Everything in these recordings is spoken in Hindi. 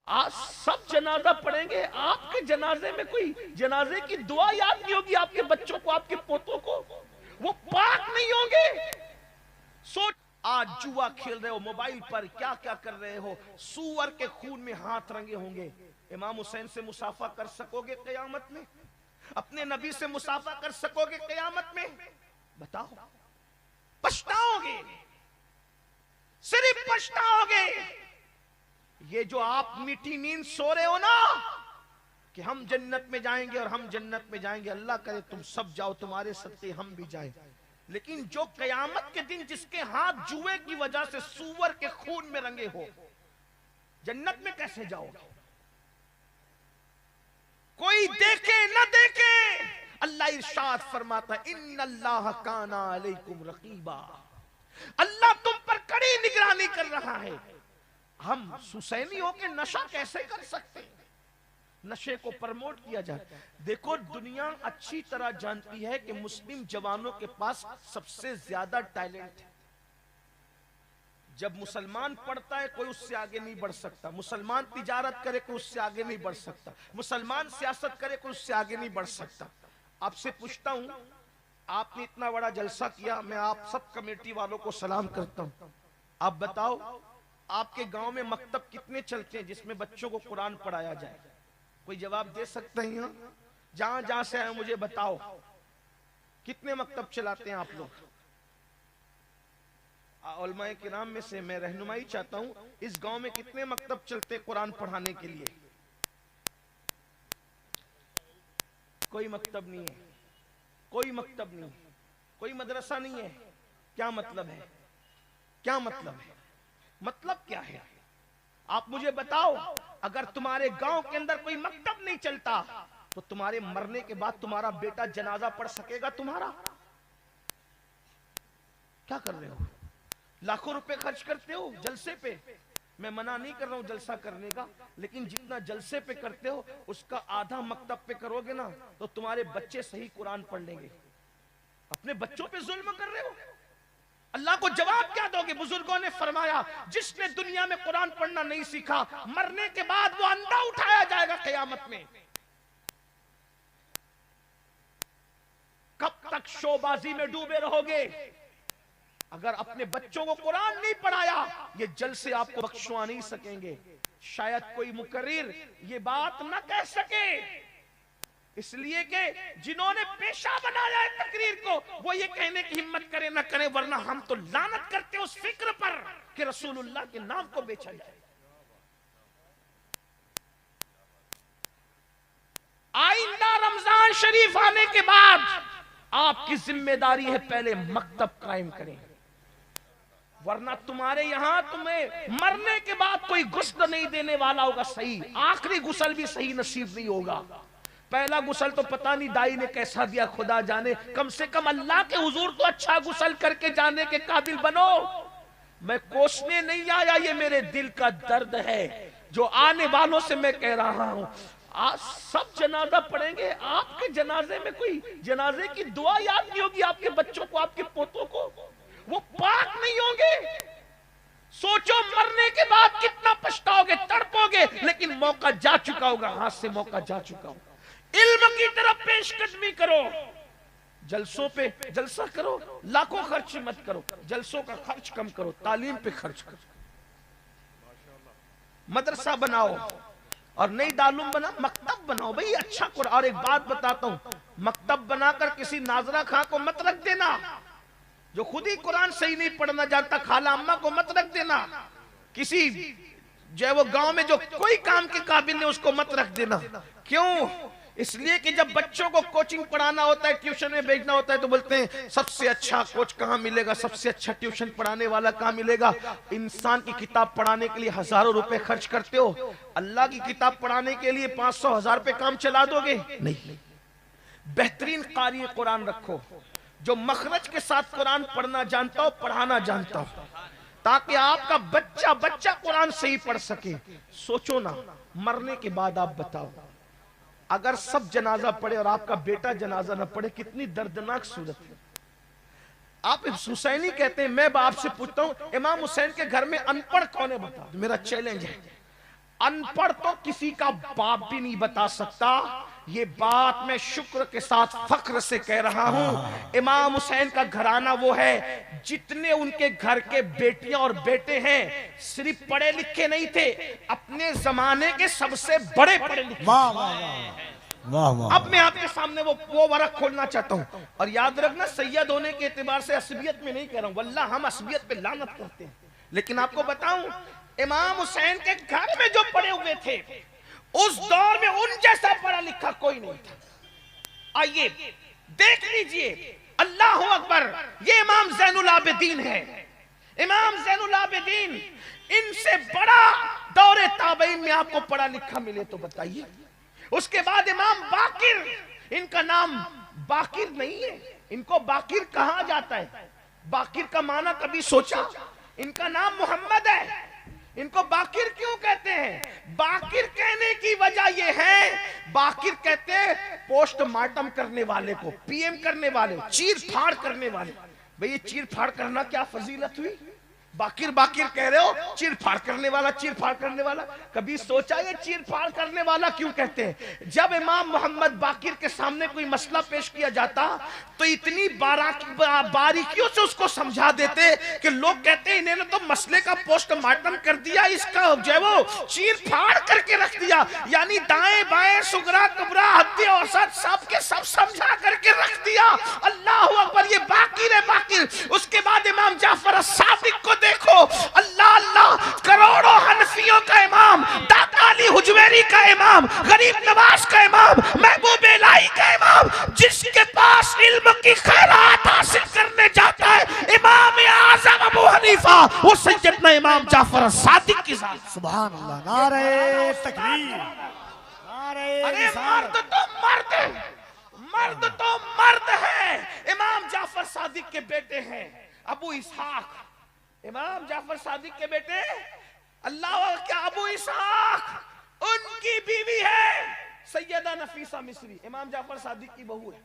आज सब जनाजा पढ़ेंगे, आपके जनाजे में कोई जनाजे की दुआ याद नहीं होगी, आपके बच्चों को, आपके पोतों को, वो पाक नहीं होंगे। सोच, आज जुआ खेल रहे हो मोबाइल पर, क्या क्या कर रहे हो, सूअर के खून में हाथ रंगे होंगे। इमाम हुसैन से मुसाफा कर सकोगे कयामत में? अपने नबी से मुसाफा कर सकोगे कयामत में? बताओ, पछताओगे, सिर्फ पछताओगे। ये जो आप मीठी नींद सो रहे हो ना कि हम जन्नत में जाएंगे और हम जन्नत में जाएंगे, अल्लाह करे तुम सब जाओ, तुम्हारे सत्ते हम भी जाए, लेकिन जो कयामत के दिन जिसके हाथ जुए की वजह से सूअर के खून में रंगे हो, जन्नत में कैसे जाओगे? कोई देखे न देखे, अल्लाह इरशाद फरमाता है इन्नल्लाह काना अलैकुम रकीबा, अल्लाह तुम पर कड़ी निगरानी कर रहा है। हम हुसैनी होकर नशा कैसे कर सकते हैं? नशे को प्रमोट किया जाए। देखो, दुनिया अच्छी तरह जानती है कि मुस्लिम जवानों के पास सबसे ज्यादा टैलेंट है। जब मुसलमान पढ़ता है कोई उससे आगे नहीं बढ़ सकता, मुसलमान तिजारत करे कोई उससे आगे नहीं बढ़ सकता, मुसलमान सियासत करे कोई उससे आगे नहीं बढ़ सकता। आपसे पूछता हूं, आपने इतना बड़ा जलसा किया, मैं आप सब कमेटी वालों को सलाम करता हूं, आप बताओ आपके गांव में मकतब कितने चलते हैं जिसमें बच्चों को कुरान पढ़ाया जाए? कोई जवाब दे सकते हैं? यहाँ जहां जहां से आए मुझे बताओ, कितने मकतब चलाते हैं आप लोग? उलमाए किराम में से मैं रहनुमाई चाहता हूं, इस गांव में कितने मकतब चलते कुरान पढ़ाने के लिए? कोई मकतब नहीं है, कोई मकतब नहीं, कोई मदरसा नहीं है। क्या मतलब है? क्या मतलब है? मतलब क्या है? आप मुझे बताओ। अगर तुम्हारे गांव के अंदर कोई मकतब नहीं चलता तो तुम्हारे मरने के बाद तुम्हारा बेटा जनाजा पढ़ सकेगा तुम्हारा? क्या कर रहे हो? लाखों रुपए खर्च करते हो जलसे पे। मैं मना नहीं कर रहा हूं जलसा करने का, लेकिन जितना जलसे पे करते हो उसका आधा मकतब पे करोगे ना तो तुम्हारे बच्चे सही कुरान पढ़ लेंगे। अपने बच्चों पे जुल्म कर रहे हो, अल्लाह को जवाब क्या दोगे? बुजुर्गों ने फरमाया, जिसने दुनिया में कुरान पढ़ना नहीं सीखा, मरने के बाद वो अंधा उठाया जाएगा कयामत में। कब तक शोबाजी में डूबे रहोगे? अगर अपने बच्चों को कुरान नहीं पढ़ाया, ये जलसे आपको बख्शवा नहीं सकेंगे। शायद कोई मुकर्रिर ये बात न कह सके, इसलिए कि जिन्होंने पेशा बनाया है तकरीर को, वो ये कहने की हिम्मत करे ना करे, वरना हम तो लानत करते उस फिक्र पर कि रसूलुल्लाह के नाम को बेचा जाए। आइंदा रमजान शरीफ आने के बाद आपकी जिम्मेदारी है पहले मकतब कायम करें, वरना तुम्हारे यहां तुम्हें मरने के बाद कोई गुस्ल नहीं देने वाला होगा सही, आखिरी गुस्ल भी सही नसीब नहीं होगा। पहला गुस्ल तो पता नहीं दाई ने कैसा दिया, खुदा जाने। कम से कम अल्लाह के हुजूर तो अच्छा गुस्ल करके जाने के काबिल बनो। मैं कोसने नहीं आया, ये मेरे दिल का दर्द है जो आने वालों से मैं कह रहा हूं। आज सब जनाजा पढ़ेंगे, आपके जनाजे में कोई जनाजे की दुआ याद नहीं होगी, आपके बच्चों को, आपके पोतों को, वो पाक नहीं होंगे। सोचो मरने के बाद कितना पछताओगे, तड़पोगे, लेकिन मौका जा चुका होगा, हाथ से मौका जा चुका होगा। इल्म की तरफ पेशकदमी करो, जलसों पे जलसा करो, लाखों खर्च मत करो, जलसों का खर्च कम करो, तालीम पे खर्च करो, मदरसा बनाओ और नई दालूम बना, मकतब बनाओ भाई अच्छा करो। और एक बात बताता हूं, मकतब बनाकर किसी नाजरा खां को मत रख देना, जो खुद ही कुरान सही नहीं पढ़ना जानता, खाला अम्मा को मत रख देना, किसी जो है वो गांव में जो कोई काम के काबिल नहीं उसको मत रख देना। क्यों? इसलिए कि जब बच्चों को कोचिंग पढ़ाना होता है, ट्यूशन में भेजना होता है, तो बोलते हैं सबसे अच्छा कोच कहाँ मिलेगा, सबसे अच्छा ट्यूशन पढ़ाने वाला कहाँ मिलेगा। इंसान की किताब पढ़ाने के लिए हजारों रुपए खर्च करते हो, अल्लाह की किताब पढ़ाने के लिए 500-1000 पे काम चला दोगे? नहीं। बेहतरीन कारी कुरान रखो, जो मखरज के साथ कुरान पढ़ना जानता हो, पढ़ाना जानता हो, ताकि आपका बच्चा बच्चा कुरान सही पढ़ सके। सोचो ना, मरने के बाद आप बताओ, अगर सब जनाजा पढ़े और आपका बेटा जनाजा ना पढ़े, कितनी दर्दनाक सूरत है। आप हुसैनी कहते हैं, मैं आपसे पूछता हूं, इमाम हुसैन के घर में अनपढ़ कौन है? बता, मेरा चैलेंज है। अनपढ़ तो किसी का बाप भी नहीं बता सकता। ये बात मैं शुक्र के साथ फख्र से कह रहा हूं। इमाम हुसैन का घराना वो है, जितने उनके घर के बेटियां और बेटे हैं सिर्फ पढ़े लिखे नहीं थे, अपने जमाने के सबसे बड़े पढ़े लिखे। वाह वाह वाह वाह। अब मैं आपके सामने वो वरक खोलना चाहता हूं। और याद रखना, सैयद होने के एतबार से असबियत में नहीं कह रहा हूं, वल्लाह हम असबियत पे लानत करते हैं, लेकिन आपको बताऊं इमाम हुसैन के घर में जो पढ़े हुए थे उस दौर में उन जैसा पढ़ा लिखा कोई नहीं था। आइए देख लीजिए, अल्लाह अकबर, ये इमाम ज़ैनुल आबिदीन है। इमाम ज़ैनुल आबिदीन, इनसे बड़ा दौरे ताबईन में आपको पढ़ा लिखा मिले तो बताइए। उसके बाद इमाम बाकिर, इनका नाम बाकिर नहीं है, इनको बाकिर कहा जाता है। बाकिर का माना कभी सोचा? इनका नाम मोहम्मद है, इनको बाकिर क्यों कहते हैं? बाकिर कहने की वजह यह है, बाकिर कहते हैं पोस्टमार्टम करने वाले को, पीएम करने वाले, चीर फाड़ करने वाले। भाई ये चीर फाड़ करना क्या फजीलत हुई? बाकिर बाकिर कह रहे हो, चीर फाड़ करने वाला, चीर फाड़ करने वाला। कभी सोचा ये चीर फाड़ करने वाला क्यों कहते हैं? जब इमाम मोहम्मद बाकिर के सामने कोई मसला पेश किया जाता तो इतनी बारीकियों से उसको समझा देते कि लोग कहते इन्होंने तो मसले का पोस्टमार्टम कर दिया, इसका जो है वो चीर फाड़ करके रख दिया, यानी दाएं बाएं सुगरा कुबरा हद्दे औसत सब के सब समझा करके रख दिया। अल्लाह अकबर, ये बाकिर है बाकिर। उसके बाद इमाम जाफर सादिक को देखो, अल्लाह अल्लाह, करोड़ों हनफियों का इमाम, दाता अली हुजवेरी का इमाम, गरीब नवाज का इमाम, महबूब इलाही का इमाम, जिसके पास इल्म की खैरात हासिल करने जाता है इमाम आज़म अबू हनीफा, वो सैयदना इमाम जाफर सादिक की जात। सुभान अल्लाह, नारे तकबीर, नारे। अरे मर्द तो मर्द, मर्द तो मर्द है। इमाम जाफर सादिक के बेटे हैं अबू इसहाक, इमाम जाफर सादिक के बेटे अल्लाह क्या अबू इसहाक, उनकी बीवी है सैयदा नफीसा मिस्री, इमाम जाफर सादिक की बहू है।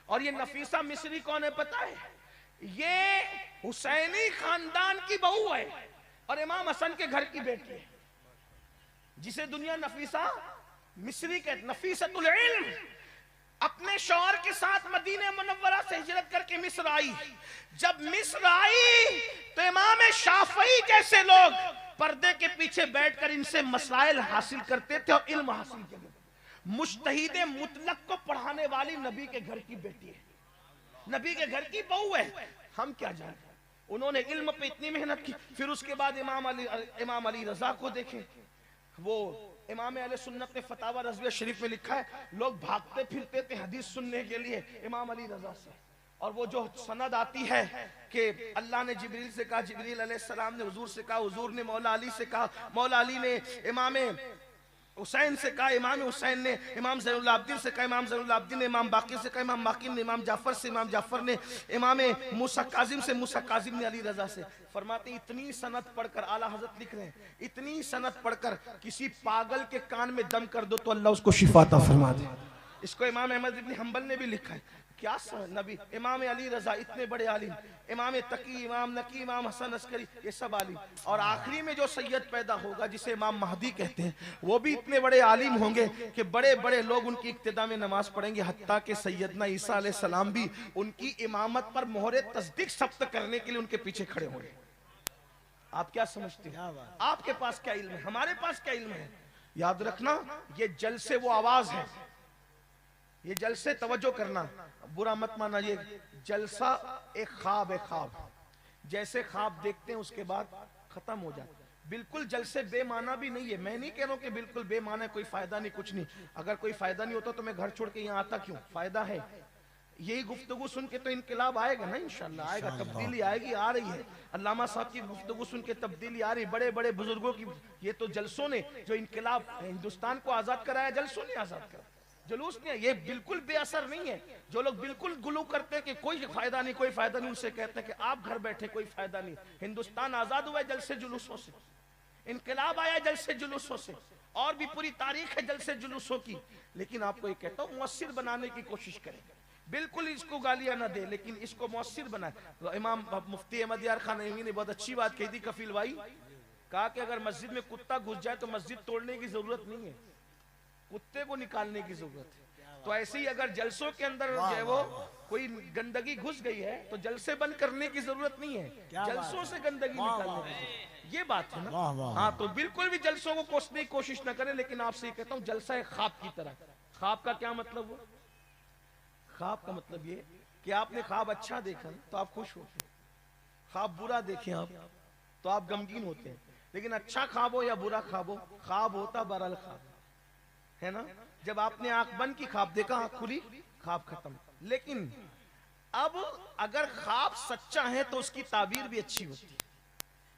और ये नफीसा मिस्री कौन है पता है? ये हुसैनी खानदान की बहू है और इमाम हसन के घर की बेटी है, जिसे दुनिया नफीसा मिस्री कहते। नफीसतुल इल्म अपने शौहर के साथ मदीने मुनव्वरा से हिजरत करके मिस्र आई। जब मिस्र आई तो इमाम शाफई जैसे लोग पर्दे के पीछे बैठकर इनसे मसाइल हासिल करते थे और इल्म हासिल करते थे। मुज्तहिदे मुतलक को पढ़ाने वाली नबी के घर की बेटी है, नबी के घर की बहू है। हम क्या जानते, उन्होंने इल्म पे इतनी मेहनत की। फिर उसके बाद इमाम अली रजा को देखें, वो इमाम अहले सुन्नत ने फतावा रज़विया शरीफ में लिखा है, लोग भागते फिरते थे हदीस सुनने के लिए इमाम अली रजा से। और वो जो सनद आती है कि अल्लाह ने जिब्रील से कहा, जिब्रील अलैहिस्सलाम ने हुजूर से कहा, हुजूर ने मौला अली से कहा, मौला अली ने इमाम हुसैन से कहा, इमाम हुसैन ने इमाम ज़ैनुल आबिदीन से कहा, इमाम ज़ैनुल आबिदीन ने इमाम बाकिर से कहा, इमाम बाकिर ने इमाम जाफर से, इमाम जाफर ने इमाम मूसा काजिम से, मूसा काजिम ने अली रजा से। फरमाते इतनी सनद पढ़कर, आला हज़रत लिख रहे हैं, इतनी सनद पढ़कर किसी पागल के कान में दम कर दो तो अल्लाह उसको शिफा अता फरमा दे। इसको इमाम अहमद इब्न हंबल ने भी लिखा है। क्या नबी, इमाम अली रजा इतने बड़े आलिम, इमाम तकी, इमाम नकी, इमाम हसन अस्करी, ये सब आलिम। और आखिरी में जो सैयद पैदा होगा जिसे इमाम महदी कहते हैं, वो भी इतने बड़े आलिम होंगे कि बड़े बड़े लोग उनकी इक्तिदा में नमाज पढ़ेंगे, हत्ता के सैयदना ईसा अलैहिस्सलाम भी उनकी इमामत पर मोहरे तस्दीक सब्त करने के लिए उनके पीछे खड़े होंगे। आप क्या समझते हैं? आपके पास क्या इल्म है, हमारे पास क्या इल्म है? याद रखना, ये जलसे वो आवाज है, ये जलसे तवज्जो करना, बुरा मत माना, ये जलसा एक ख्वाब है। ख्वाब जैसे ख्वाब देखते हैं उसके बाद खत्म हो जाता है। बिल्कुल जलसे बेमाना भी नहीं है। मैं नहीं कह रहा हूं कि बिल्कुल बेमाना है, कोई फायदा नहीं, कुछ नहीं। अगर कोई फायदा नहीं होता तो मैं घर छोड़ के यहाँ आता क्यों? फायदा है। यही गुफ्तगू सुन के तो इनकलाब आएगा ना, इंशाल्लाह आएगा, तब्दीली आएगी, आ रही है। अल्लामा साहब की गुफ्तगू सुन के तब्दीली आ रही, बड़े बड़े बुजुर्गों की, ये तो जलसों ने जो इनकलाब हिंदुस्तान को आजाद कराया, जलसों ने आजाद कराया, जुलूस ने। ये बिल्कुल बेअसर नहीं है। जो लोग बिल्कुल गुलू करते हैं कि कोई फायदा नहीं, कोई फायदा नहीं, उनसे कहते हैं कि आप घर बैठे, कोई फायदा नहीं। हिंदुस्तान आजाद हुआ है जलसे जुलूसों से, इनकलाब आया जलसे जुलूसों से, और भी पूरी तारीख है जलसे जुलूसों की। लेकिन आपको ये कहता हूँ, मुअस्सिर बनाने की कोशिश करें। बिल्कुल इसको गालियां ना दे, लेकिन इसको मुअस्सिर बनाए। इमाम मुफ्ती अहमद यार खान ने बहुत अच्छी बात कही थी, कफील भाई, कहा कि अगर मस्जिद में कुत्ता घुस जाए तो मस्जिद तोड़ने की जरूरत नहीं है, कुत्ते को निकालने की जरूरत है। तो ऐसे ही अगर जलसों के अंदर जो है वो कोई गंदगी घुस गई है तो जलसे बंद करने की जरूरत नहीं है, जलसों से गंदगी निकालने की, ये बात है ना। हाँ, तो बिल्कुल भी जलसों को कोसने की कोशिश ना करें। लेकिन आपसे ये कहता हूँ, जलसा है ख्वाब की तरह। ख्वाब का क्या मतलब हुआ? ख्वाब का मतलब ये कि आपने ख्वाब अच्छा देखा तो आप खुश होते, ख्वाब बुरा देखें आप तो आप गमगीन होते हैं। लेकिन अच्छा ख्वाब हो या बुरा ख्वाब हो, ख्वाब होता बहरहाल ख्वाब है ना। जब आपने आंख बंद की ख्वाब देखा, आंख खुली, ख्वाब खत्म। लेकिन अब अगर ख्वाब सच्चा है तो उसकी ताबीर भी अच्छी होती है।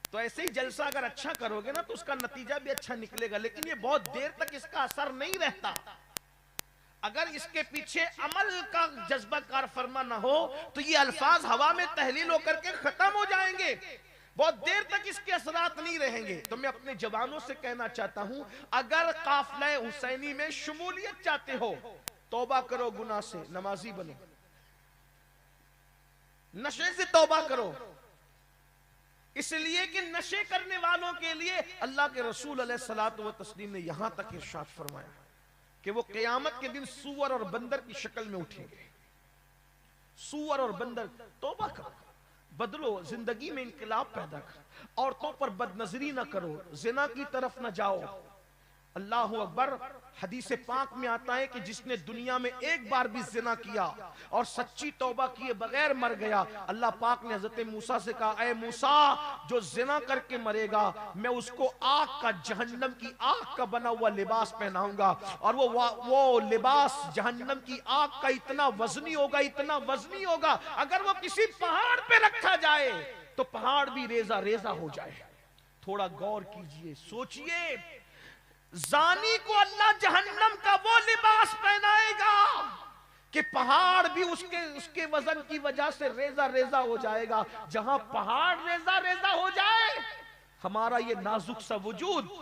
तो ऐसे ही जलसा अगर अच्छा करोगे ना तो उसका नतीजा भी अच्छा निकलेगा। लेकिन ये बहुत देर तक इसका असर नहीं रहता। अगर इसके पीछे अमल का जज्बा कार फरमा ना हो तो ये अल्फाज हवा में तहलील होकर के खत्म हो जाएंगे, बहुत देर तक इसके असरात नहीं रहेंगे। तो मैं अपने जवानों से कहना चाहता हूं, अगर काफिला हुसैनी में शमूलियत चाहते हो, तौबा करो गुनाह से, नमाजी बनो, नशे से तौबा करो। इसलिए कि नशे करने वालों के लिए अल्लाह के रसूल अलैहिस्सलातु व तस्लीम ने यहां तक इरशाद फरमाया कि वो क़यामत के दिन सूअर और बंदर की शक्ल में उठेंगे। सूअर और बंदर। तौबा करो, बदलो, जिंदगी में इनकलाब पैदा कर। औरतों पर बदनजरी ना करो, जिना की तरफ ना जाओ। अल्लाह अकबर। हदीस पाक में आता है कि जिसने दुनिया में एक बार भी जिना किया और सच्ची तौबा किए बगैर मर गया, अल्लाह पाक ने हजरत मूसा से कहा, ऐ मूसा, जो जिना करके मरेगा मैं उसको आग का, जहन्नम की आग का बना हुआ लिबास पहनाऊंगा। और वो लिबास जहन्नम की आग का इतना वजनी होगा, इतना वजनी होगा, अगर वो किसी पहाड़ पे रखा जाए तो पहाड़ भी रेजा रेजा हो जाए। थोड़ा गौर कीजिए, सोचिए। जानी को अल्लाह जहन्नम का वो लिबास पहनाएगा कि पहाड़ भी उसके वजन की वजह से रेजा रेजा हो जाएगा। जहां पहाड़ रेजा रेजा हो जाए, हमारा ये नाजुक सा वजूद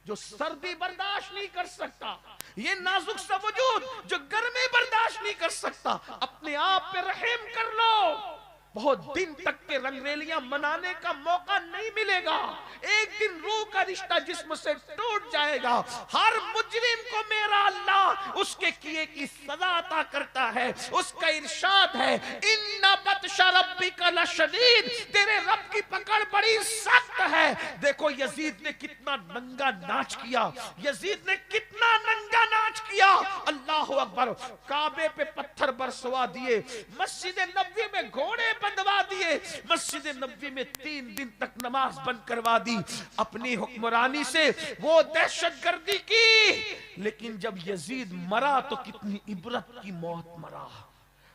जो सर्दी बर्दाश्त नहीं कर सकता, ये नाजुक सा वजूद जो गर्मी बर्दाश्त नहीं कर सकता, अपने आप पे रहम कर लो। बहुत दिन तक के रंगरेलियां मनाने का मौका नहीं मिलेगा। एक दिन रूह का रिश्ता जिस्म से टूट जाएगा। हर मुजरिम को मेरा अल्लाह उसके किए की सजा अता करता है। उसका इरशाद है, इन्ना बत्शा रब्बिका लशदीद, तेरे रब की पकड़ बड़ी सख्त है। देखो यजीद ने कितना नंगा नाच किया, यजीद ने कितना नंगा नाच किया। अल्लाह अकबर। काबे पे पत्थर बरसवा दिए, मस्जिद नबवी में घोड़े बंधवा दिए, मस्जिद नबवी में 3 दिन तक नमाज बंद करवा दी। अपनी हुक्मरानी से वो दहशतगर्दी की। लेकिन जब यजीद मरा तो कितनी इबरत की मौत मरा।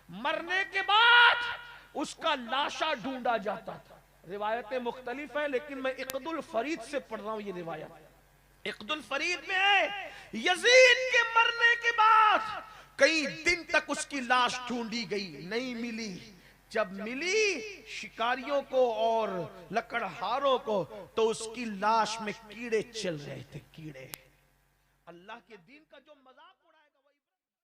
मरने के बाद उसका लाशा ढूंढा जाता था। रिवायतें मुख्तलिफ है, लेकिन मैं इक़दुल फरीद से पढ़ रहा हूं ये रिवायत। इक़दुल फरीद में है, यजीद के मरने के बाद कई दिन तक उसकी लाश ढूंढी गई, नहीं मिली। जब मिली शिकारियों को और लकड़हारों को, तो उसकी लाश में कीड़े चल रहे थे, कीड़े। अल्लाह के दीन का जो मजा